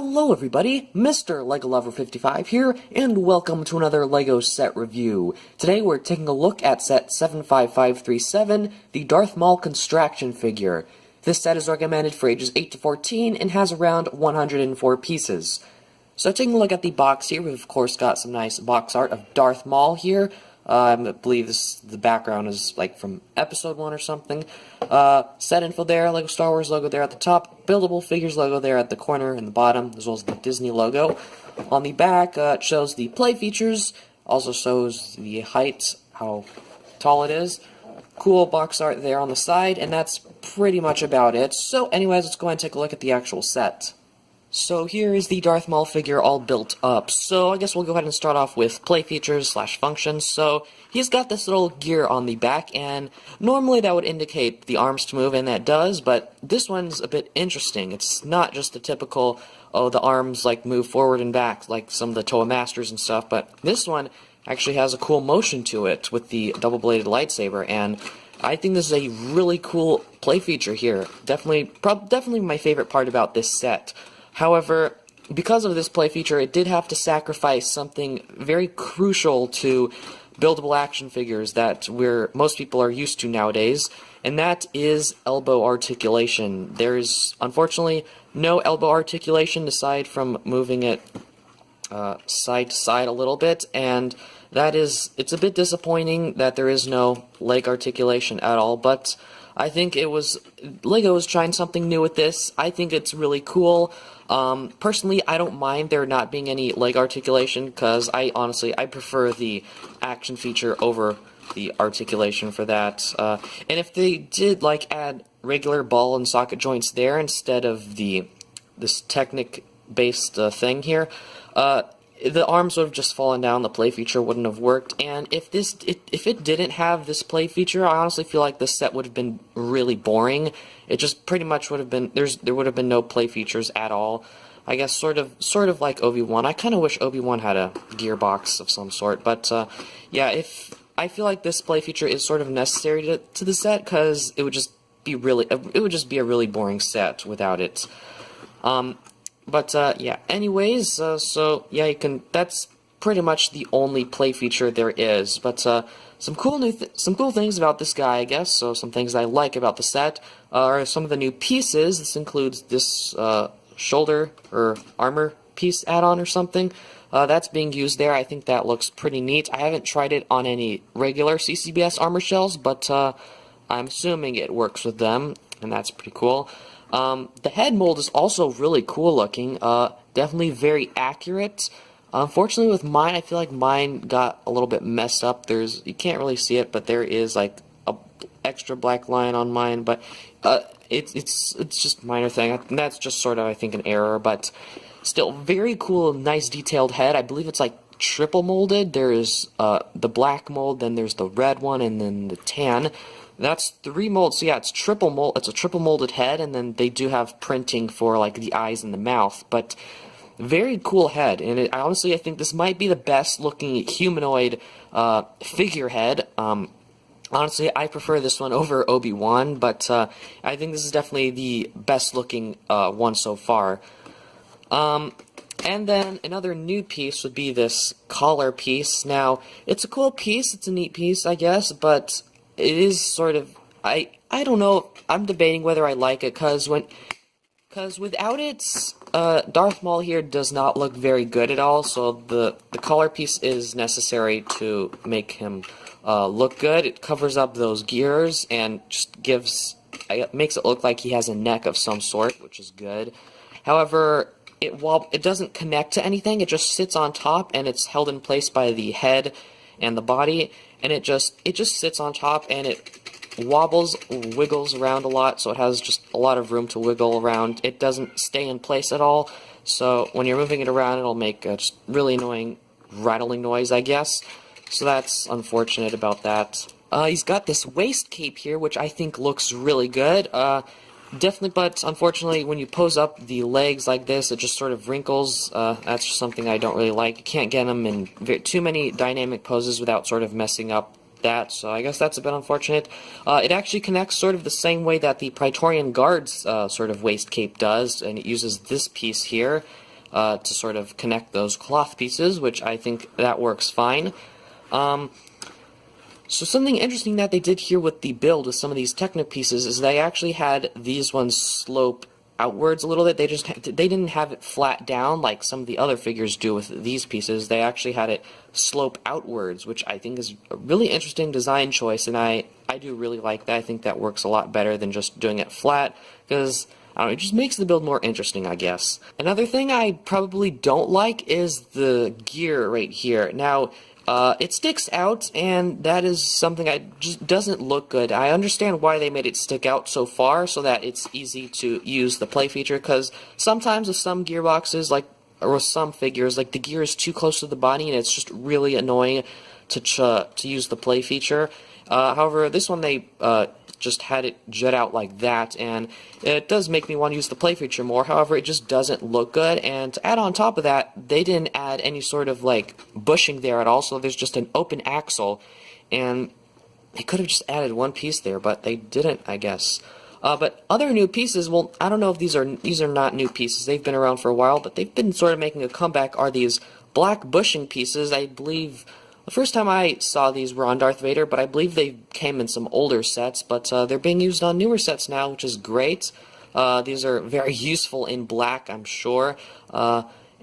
Hello everybody, Mr. LEGO Lover 55 here, and welcome to another LEGO set review. Today we're taking a look at set 75537, the Darth Maul Constraction figure. This set is recommended for ages 8 to 14 and has around 104 pieces. So taking a look at the box here, we've of course got some nice box art of Darth Maul here. I believe the background is like from episode 1 or something. Set info there, LEGO Star Wars logo there at the top, buildable figures logo there at the corner and the bottom, as well as the Disney logo. On the back, it shows the play features, also shows the height, how tall it is. Cool box art there on the side, and that's pretty much about it. So anyways, let's go ahead and take a look at the actual set. So here is the Darth Maul figure all built up. So I guess we'll go ahead and start off with play features / functions. So he's got this little gear on the back, and normally that would indicate the arms to move, and that does, but this one's a bit interesting. It's not just the typical, oh, the arms like move forward and back like some of the Toa Masters and stuff, but this one actually has a cool motion to it with the double-bladed lightsaber, and I think this is a really cool play feature here. Definitely my favorite part about this set. However, because of this play feature, it did have to sacrifice something very crucial to buildable action figures that most people are used to nowadays, and that is elbow articulation. There is, unfortunately, no elbow articulation aside from moving it side to side a little bit, and it's a bit disappointing that there is no leg articulation at all, but I think LEGO was trying something new with this. I think it's really cool. Personally, I don't mind there not being any leg articulation, because I prefer the action feature over the articulation for that. And if they did add regular ball and socket joints there instead of this Technic-based thing here, the arms would have just fallen down, the play feature wouldn't have worked, and if it didn't have this play feature, I honestly feel like this set would have been really boring. It just pretty much would have been, there would have been no play features at all. I guess sort of like Obi-Wan. I kind of wish Obi-Wan had a gearbox of some sort, but yeah, I feel like this play feature is sort of necessary to the set, because it would just be a really boring set without it. But yeah, anyways, so yeah, that's pretty much the only play feature there is. But some cool things about this guy, I guess. So some things I like about the set are some of the new pieces. This includes this shoulder or armor piece add-on or something. That's being used there. I think that looks pretty neat. I haven't tried it on any regular CCBS armor shells, but I'm assuming it works with them, and that's pretty cool. The head mold is also really cool looking, definitely very accurate. Unfortunately with mine, I feel like mine got a little bit messed up. You can't really see it, but there is like a extra black line on mine, but it's just a minor thing, and that's just sort of, I think, an error, but still very cool, nice detailed head. I believe it's like triple molded. There's the black mold, then there's the red one, and then the tan. That's 3 molds, so yeah, it's triple mold. It's a triple molded head, and then they do have printing for like the eyes and the mouth. But very cool head, and honestly, I think this might be the best looking humanoid figurehead. Honestly, I prefer this one over Obi-Wan, but I think this is definitely the best looking one so far. And then another new piece would be this collar piece. Now, it's a cool piece. It's a neat piece, I guess, but it is sort of, I don't know, I'm debating whether I like it, because without it, Darth Maul here does not look very good at all, so the collar piece is necessary to make him look good. It covers up those gears and just makes it look like he has a neck of some sort, which is good. However, it doesn't connect to anything, it just sits on top, and it's held in place by the head and the body, and it just sits on top, and it wiggles around a lot, so it has just a lot of room to wiggle around. It doesn't stay in place at all, so when you're moving it around, it'll make a just really annoying rattling noise, I guess. So that's unfortunate about that. He's got this waist cape here, which I think looks really good. Definitely, but unfortunately, when you pose up the legs like this, it just sort of wrinkles. That's just something I don't really like. You can't get them in too many dynamic poses without sort of messing up that, so I guess that's a bit unfortunate. It actually connects sort of the same way that the Praetorian Guard's sort of waist cape does, and it uses this piece here. to sort of connect those cloth pieces, which I think that works fine. So something interesting that they did here with the build with some of these Techno pieces is they actually had these ones slope outwards a little bit. They didn't have it flat down like some of the other figures do with these pieces. They actually had it slope outwards, which I think is a really interesting design choice, and I do really like that. I think that works a lot better than just doing it flat, because I don't know, it just makes the build more interesting, I guess. Another thing I probably don't like is the gear right here. Now, it sticks out, and that is something that just doesn't look good. I understand why they made it stick out so far, so that it's easy to use the play feature, because sometimes with some gearboxes, or with some figures, the gear is too close to the body, and it's just really annoying to use the play feature. However, this one they just had it jut out like that, and it does make me want to use the play feature more. However, it just doesn't look good, and to add on top of that, they didn't add any sort of bushing there at all, so there's just an open axle, and they could have just added one piece there, but they didn't, I guess. But other new pieces, well, I don't know if these are not new pieces. They've been around for a while, but they've been sort of making a comeback, are these black bushing pieces. I believe the first time I saw these were on Darth Vader, but I believe they came in some older sets, but they're being used on newer sets now, which is great. These are very useful in black, I'm sure,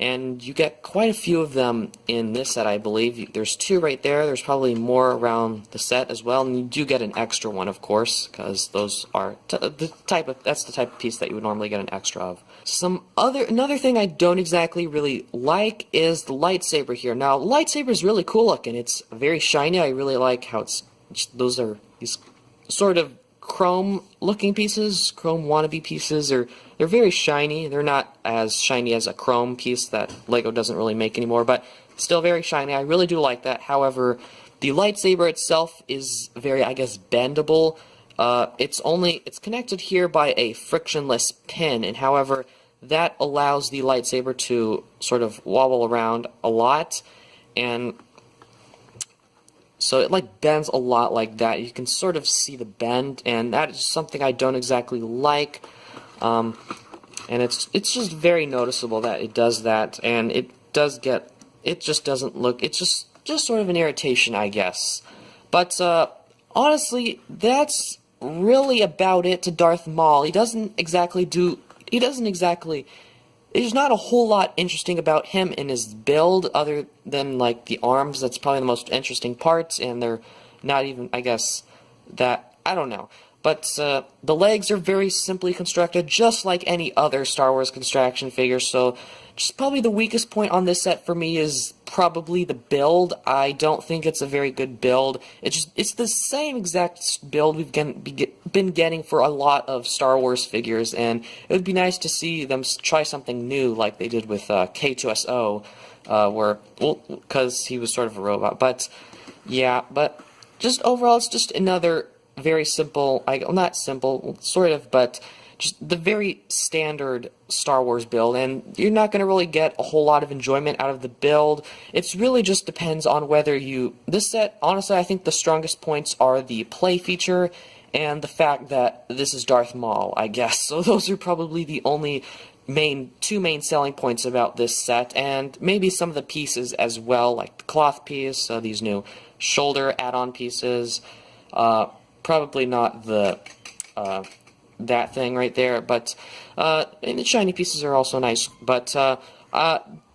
and you get quite a few of them in this set, I believe. There's two right there. There's probably more around the set as well, and you do get an extra one, of course, because those are that's the type of piece that you would normally get an extra of. Another thing I don't exactly really like is the lightsaber here. Now, the lightsaber is really cool looking. It's very shiny. I really like how those are these sort of chrome looking pieces, chrome wannabe pieces. They're very shiny. They're not as shiny as a chrome piece that Lego doesn't really make anymore, but still very shiny. I really do like that. However, the lightsaber itself is very, I guess, bendable. It's connected here by a frictionless pin, and however, that allows the lightsaber to sort of wobble around a lot, and so it bends a lot like that. You can sort of see the bend, and that is something I don't exactly like. And it's just very noticeable that it does that, and it just doesn't look. It's just sort of an irritation, I guess. But honestly, that's really about it to Darth Maul. There's not a whole lot interesting about him in his build, other than the arms. That's probably the most interesting part, and they're not even, I guess, I don't know. But the legs are very simply constructed, just like any other Star Wars Constraction figure, so just probably the weakest point on this set for me is probably the build. I don't think it's a very good build. It's the same exact build we've been getting for a lot of Star Wars figures, and it would be nice to see them try something new like they did with K2SO, because he was sort of a robot. But yeah, but just overall, it's just another very simple, not simple, sort of, but just the very standard Star Wars build, and you're not going to really get a whole lot of enjoyment out of the build. It's really just depends on whether this set, honestly, I think the strongest points are the play feature and the fact that this is Darth Maul, I guess. So those are probably the only two main selling points about this set, and maybe some of the pieces as well, like the cloth piece, these new shoulder add-on pieces, probably not that thing right there, but and the shiny pieces are also nice, but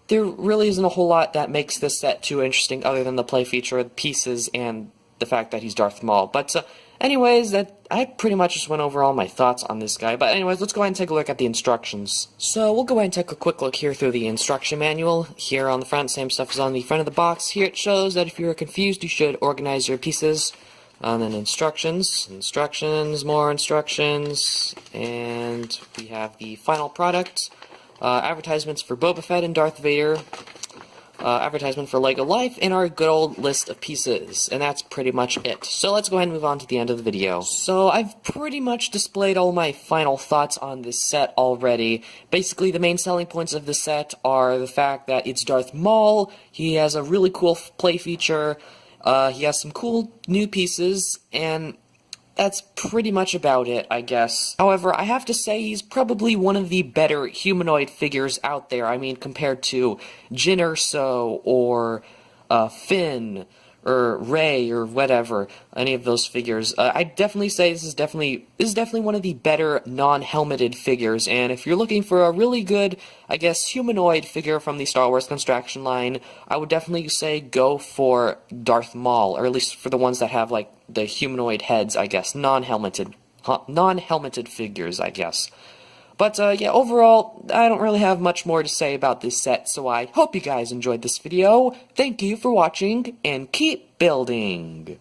there really isn't a whole lot that makes this set too interesting other than the play feature, the pieces, and the fact that he's Darth Maul. But anyways, I pretty much just went over all my thoughts on this guy. But anyways, let's go ahead and take a look at the instructions. So we'll go ahead and take a quick look here through the instruction manual. Here on the front, same stuff as on the front of the box. Here it shows that if you're confused, you should organize your pieces. And then instructions, more instructions, and we have the final product, advertisements for Boba Fett and Darth Vader, advertisement for Lego Life, and our good old list of pieces, and that's pretty much it. So let's go ahead and move on to the end of the video. So I've pretty much displayed all my final thoughts on this set already. Basically, the main selling points of this set are the fact that it's Darth Maul, he has a really cool play feature, he has some cool new pieces, and that's pretty much about it, I guess. However, I have to say he's probably one of the better humanoid figures out there. I mean, compared to Jyn Erso or Finn or Rey or whatever, any of those figures. I'd definitely say this is definitely one of the better non-helmeted figures, and if you're looking for a really good, I guess, humanoid figure from the Star Wars Constraction line, I would definitely say go for Darth Maul, or at least for the ones that have, like, the humanoid heads, I guess, non-helmeted figures, I guess. But, yeah, overall, I don't really have much more to say about this set, so I hope you guys enjoyed this video. Thank you for watching, and keep building!